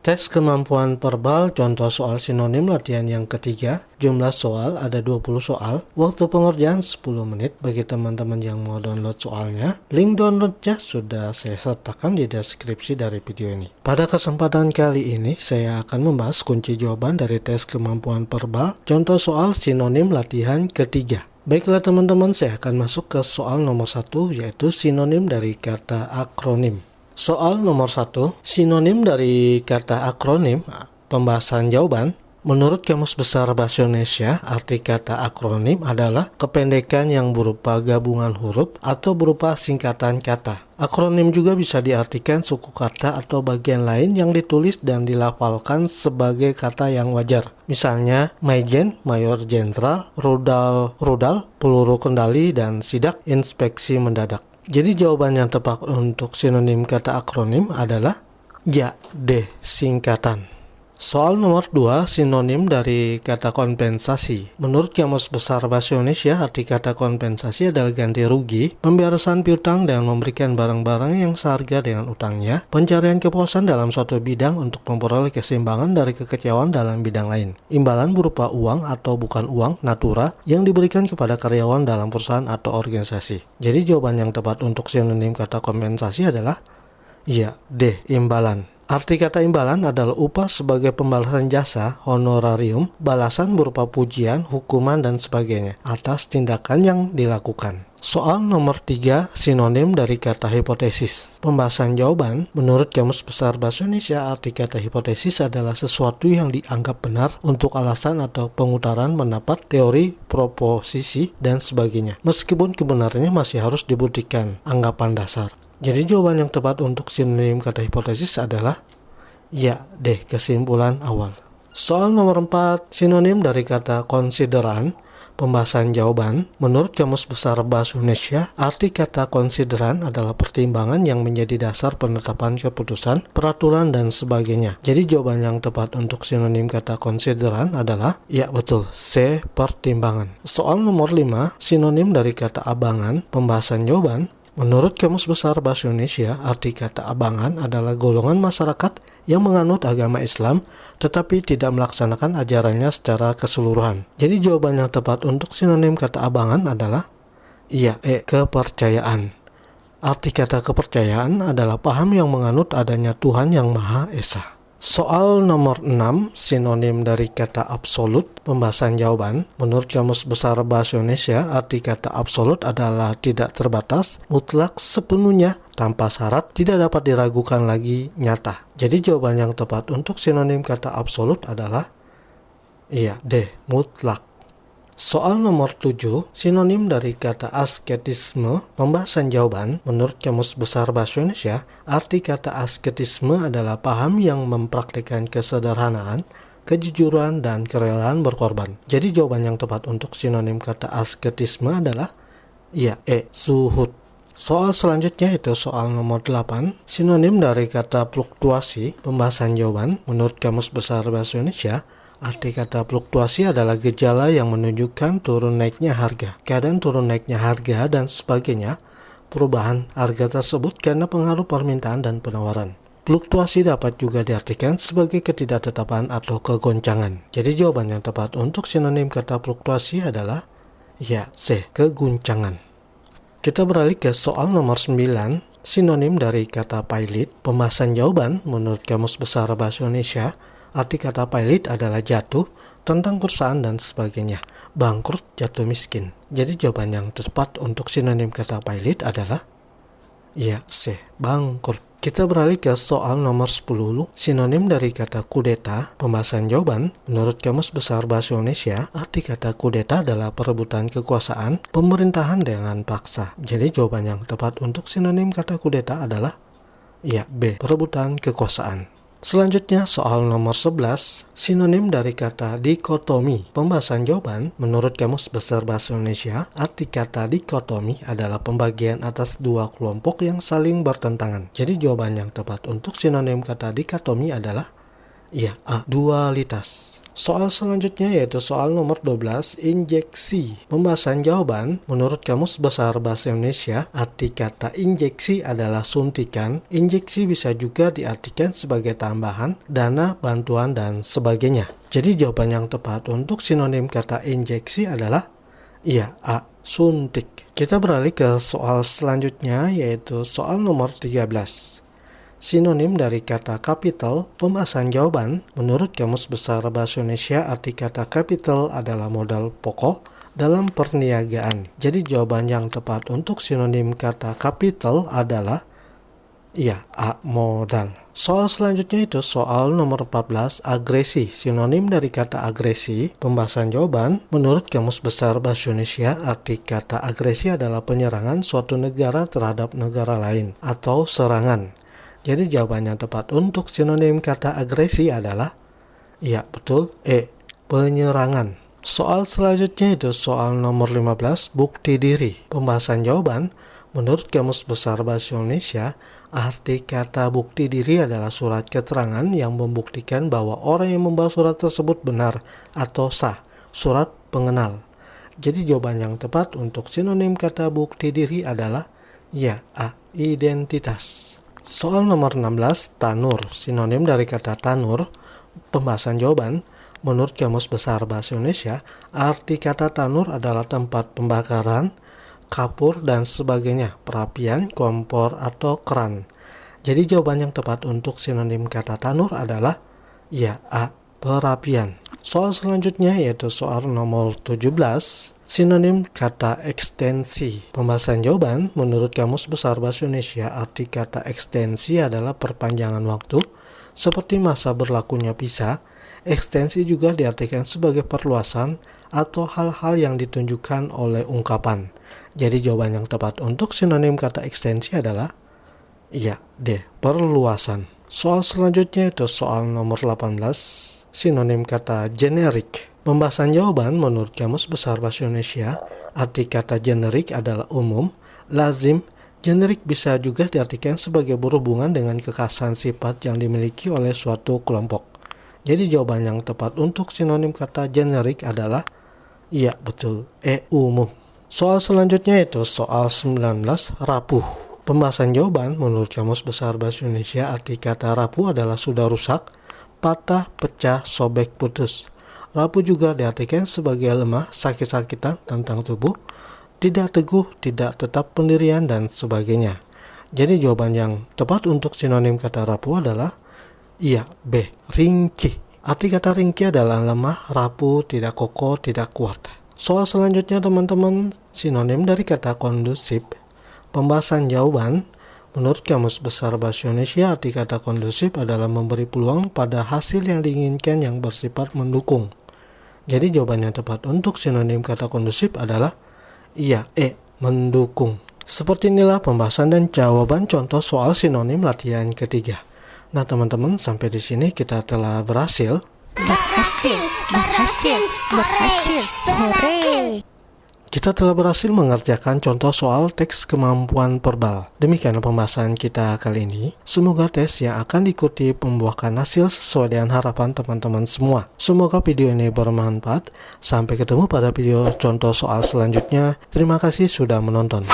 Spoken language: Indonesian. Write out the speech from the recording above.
Tes kemampuan verbal, contoh soal sinonim latihan yang ketiga. Jumlah soal ada 20 soal. Waktu pengerjaan 10 menit bagi teman-teman yang mau download soalnya. Link downloadnya sudah saya sertakan di deskripsi dari video ini. Pada kesempatan kali ini, saya akan membahas kunci jawaban dari tes kemampuan verbal, contoh soal sinonim latihan ketiga. Baiklah teman-teman, saya akan masuk ke soal nomor 1, yaitu sinonim dari kata akronim. Soal nomor 1, sinonim dari kata akronim, pembahasan jawaban. Menurut Kamus Besar Bahasa Indonesia, arti kata akronim adalah kependekan yang berupa gabungan huruf atau berupa singkatan kata. Akronim juga bisa diartikan suku kata atau bagian lain yang ditulis dan dilafalkan sebagai kata yang wajar. Misalnya, Majen, Mayor Jenderal, Rudal, peluru kendali, dan sidak, inspeksi mendadak. Jadi jawaban yang tepat untuk sinonim kata akronim adalah ya, deh, singkatan. Soal nomor 2, sinonim dari kata kompensasi. Menurut Kamus Besar Bahasa Indonesia, arti kata kompensasi adalah ganti rugi, pembebasan piutang dan memberikan barang-barang yang seharga dengan utangnya, pencarian kepuasan dalam suatu bidang untuk memperoleh keseimbangan dari kekecewaan dalam bidang lain. Imbalan berupa uang atau bukan uang, natura, yang diberikan kepada karyawan dalam perusahaan atau organisasi. Jadi jawaban yang tepat untuk sinonim kata kompensasi adalah ya, deh, imbalan. Arti kata imbalan adalah upah sebagai pembalasan jasa, honorarium, balasan berupa pujian, hukuman, dan sebagainya atas tindakan yang dilakukan. Soal nomor 3, sinonim dari kata hipotesis. Pembahasan jawaban, menurut Kamus Besar Bahasa Indonesia, arti kata hipotesis adalah sesuatu yang dianggap benar untuk alasan atau pengutaran pendapat, teori, proposisi, dan sebagainya. Meskipun kebenarannya masih harus dibuktikan, anggapan dasar. Jadi jawaban yang tepat untuk sinonim kata hipotesis adalah ya, deh, kesimpulan awal. Soal nomor 4, sinonim dari kata konsideran. Pembahasan jawaban, menurut Kamus Besar Bahasa Indonesia, arti kata konsideran adalah pertimbangan yang menjadi dasar penetapan keputusan, peraturan, dan sebagainya. Jadi jawaban yang tepat untuk sinonim kata konsideran adalah ya, betul, C, pertimbangan. Soal nomor 5, sinonim dari kata abangan. Pembahasan jawaban, menurut Kamus Besar Bahasa Indonesia, arti kata abangan adalah golongan masyarakat yang menganut agama Islam tetapi tidak melaksanakan ajarannya secara keseluruhan. Jadi jawaban yang tepat untuk sinonim kata abangan adalah iya, kepercayaan. Arti kata kepercayaan adalah paham yang menganut adanya Tuhan yang Maha Esa. Soal nomor 6, sinonim dari kata absolut. Pembahasan jawaban, menurut Kamus Besar Bahasa Indonesia, arti kata absolut adalah tidak terbatas, mutlak, sepenuhnya, tanpa syarat, tidak dapat diragukan lagi, nyata. Jadi jawaban yang tepat untuk sinonim kata absolut adalah iya, deh, mutlak. Soal nomor 7, sinonim dari kata asketisme. Pembahasan jawaban, menurut Kamus Besar Bahasa Indonesia, arti kata asketisme adalah paham yang mempraktikkan kesederhanaan, kejujuran, dan kerelaan berkorban. Jadi jawaban yang tepat untuk sinonim kata asketisme adalah iya, suhud. Soal selanjutnya itu soal nomor 8, sinonim dari kata fluktuasi. Pembahasan jawaban, menurut Kamus Besar Bahasa Indonesia, arti kata fluktuasi adalah gejala yang menunjukkan turun naiknya harga, keadaan turun naiknya harga, dan sebagainya, perubahan harga tersebut karena pengaruh permintaan dan penawaran. Fluktuasi dapat juga diartikan sebagai ketidaktetapan atau kegoncangan. Jadi jawaban yang tepat untuk sinonim kata fluktuasi adalah ya, C, keguncangan. Kita beralih ke soal nomor 9, sinonim dari kata pailit. Pembahasan jawaban, menurut Kamus Besar Bahasa Indonesia, arti kata pailit adalah jatuh, tentang perusahaan, dan sebagainya, bangkrut, jatuh miskin. Jadi jawaban yang tepat untuk sinonim kata pailit adalah ya, C, bangkrut. Kita beralih ke soal nomor 10, sinonim dari kata kudeta. Pembahasan jawaban, menurut Kamus Besar Bahasa Indonesia, arti kata kudeta adalah perebutan kekuasaan, pemerintahan dengan paksa. Jadi jawaban yang tepat untuk sinonim kata kudeta adalah ya, B, perebutan kekuasaan. Selanjutnya soal nomor 11, sinonim dari kata dikotomi. Pembahasan jawaban, menurut Kamus Besar Bahasa Indonesia, arti kata dikotomi adalah pembagian atas dua kelompok yang saling bertentangan. Jadi jawaban yang tepat untuk sinonim kata dikotomi adalah Iya, A. Dualitas. Soal selanjutnya yaitu soal nomor 12, injeksi. Pembahasan jawaban, menurut Kamus Besar Bahasa Indonesia, arti kata injeksi adalah suntikan. Injeksi bisa juga diartikan sebagai tambahan, dana, bantuan, dan sebagainya. Jadi jawaban yang tepat untuk sinonim kata injeksi adalah iya, A. Suntik. Kita beralih ke soal selanjutnya yaitu soal nomor 13. Sinonim dari kata capital. Pembahasan jawaban, menurut Kamus Besar Bahasa Indonesia, arti kata capital adalah modal pokok dalam perniagaan. Jadi jawaban yang tepat untuk sinonim kata capital adalah iya, A. Modal. Soal selanjutnya itu soal nomor 14, agresi. Sinonim dari kata agresi. Pembahasan jawaban, menurut Kamus Besar Bahasa Indonesia, arti kata agresi adalah penyerangan suatu negara terhadap negara lain atau serangan. Jadi jawaban yang tepat untuk sinonim kata agresi adalah iya, betul, E. Penyerangan. Soal selanjutnya itu soal nomor 15, bukti diri. Pembahasan jawaban, menurut Kamus Besar Bahasa Indonesia, arti kata bukti diri adalah surat keterangan yang membuktikan bahwa orang yang membawa surat tersebut benar atau sah. Surat pengenal. Jadi jawaban yang tepat untuk sinonim kata bukti diri adalah ya, A. Identitas. Soal nomor 16, tanur. Sinonim dari kata tanur. Pembahasan jawaban, menurut Kamus Besar Bahasa Indonesia, arti kata tanur adalah tempat pembakaran, kapur, dan sebagainya, perapian, kompor, atau keran. Jadi jawaban yang tepat untuk sinonim kata tanur adalah ya, A. Perapian. Soal selanjutnya yaitu soal nomor 17, sinonim kata ekstensi. Pembahasan jawaban, menurut Kamus Besar Bahasa Indonesia, arti kata ekstensi adalah perpanjangan waktu, seperti masa berlakunya visa. Ekstensi juga diartikan sebagai perluasan atau hal-hal yang ditunjukkan oleh ungkapan. Jadi jawaban yang tepat untuk sinonim kata ekstensi adalah iya, D. Perluasan. Soal selanjutnya itu soal nomor 18, sinonim kata generik. Pembahasan jawaban, menurut Kamus Besar Bahasa Indonesia, arti kata generik adalah umum, lazim. Generik bisa juga diartikan sebagai berhubungan dengan kekhasan sifat yang dimiliki oleh suatu kelompok. Jadi jawaban yang tepat untuk sinonim kata generik adalah iya, betul, E. Umum. Soal selanjutnya itu soal 19, rapuh. Pembahasan jawaban, menurut Kamus Besar Bahasa Indonesia, arti kata rapuh adalah sudah rusak, patah, pecah, sobek, putus. Rapuh juga diartikan sebagai lemah, sakit-sakitan tentang tubuh, tidak teguh, tidak tetap pendirian, dan sebagainya. Jadi jawaban yang tepat untuk sinonim kata rapuh adalah iya, B. Ringkih. Arti kata ringkih adalah lemah, rapuh, tidak kokoh, tidak kuat. Soal selanjutnya teman-teman, sinonim dari kata kondusif. Pembahasan jawaban, menurut Kamus Besar Bahasa Indonesia, arti kata kondusif adalah memberi peluang pada hasil yang diinginkan yang bersifat mendukung. Jadi jawaban yang tepat untuk sinonim kata kondusif adalah iya, E. Mendukung. Seperti inilah pembahasan dan jawaban contoh soal sinonim latihan ketiga. Nah teman-teman, sampai di sini kita telah berhasil. Hore! Kita telah berhasil mengerjakan contoh soal teks kemampuan verbal. Demikian pembahasan kita kali ini. Semoga tes yang akan diikuti membuahkan hasil sesuai dengan harapan teman-teman semua. Semoga video ini bermanfaat. Sampai ketemu pada video contoh soal selanjutnya. Terima kasih sudah menonton.